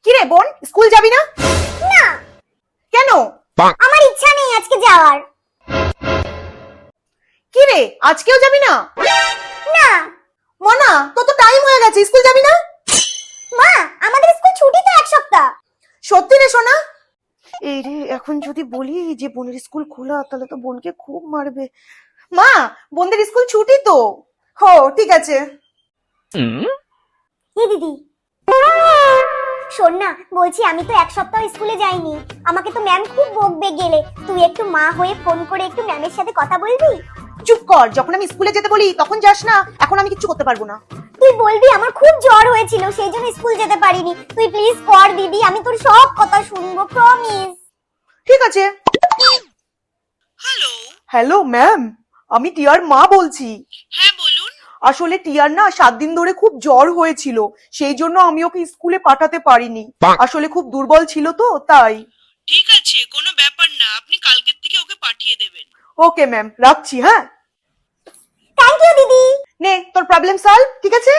কি রে বোন, স্কুল যাবি না? না, কেন? আমার ইচ্ছা নেই আজকে যাওয়ার। কি রে, আজকেও যাবি না? না মনা, তোর তো টাইম হয়ে গেছে, স্কুল যাবি না? মা, আমাদের স্কুল ছুটি তো এক সপ্তাহ। সত্যি রে সোনা? এই রে, এখন যদি বলি যে বোনের স্কুল খোলা তাহলে তো বোনকে খুব মারবে। মা, বোনদের স্কুল ছুটি তো। হো, ঠিক আছে। হে দিদি, শোন না, বলছি আমি তো এক সপ্তাহ স্কুলে যাইনি, আমাকে তো ম্যাম খুব বকবে গেলে। তুই একটু মা হয়ে ফোন করে একটু ম্যামের সাথে কথা বলবি? চুপ কর, যখন আমি স্কুলে যেতে বলি তখন যাস না, এখন আমি কিচ্ছু করতে পারবো না। তুই বলবি আমার খুব জ্বর হয়েছিল সেই জন্য স্কুল যেতে পারিনি। তুই প্লিজ কর দিদি, আমি তোর সব কথা শুনবো, প্রমিস। ঠিক আছে। হ্যালো। হ্যালো ম্যাম, আমি টিয়ার মা বলছি। হ্যাঁ বলুন। আসলে টিয়ার না 7 দিন ধরে খুব জ্বর হয়েছিল, সেই জন্য আমি ওকে স্কুলে পাঠাতে পারিনি। আসলে খুব দুর্বল ছিল তো তাই। ঠিক আছে, কোনো ব্যাপার না, আপনি কালকের থেকে ওকে পাঠিয়ে দেবেন। ওকে ম্যাম, রাখছি। হ্যাঁ, থ্যাংক ইউ দিদি। নে তোর প্রবলেম সলভ। ঠিক আছে।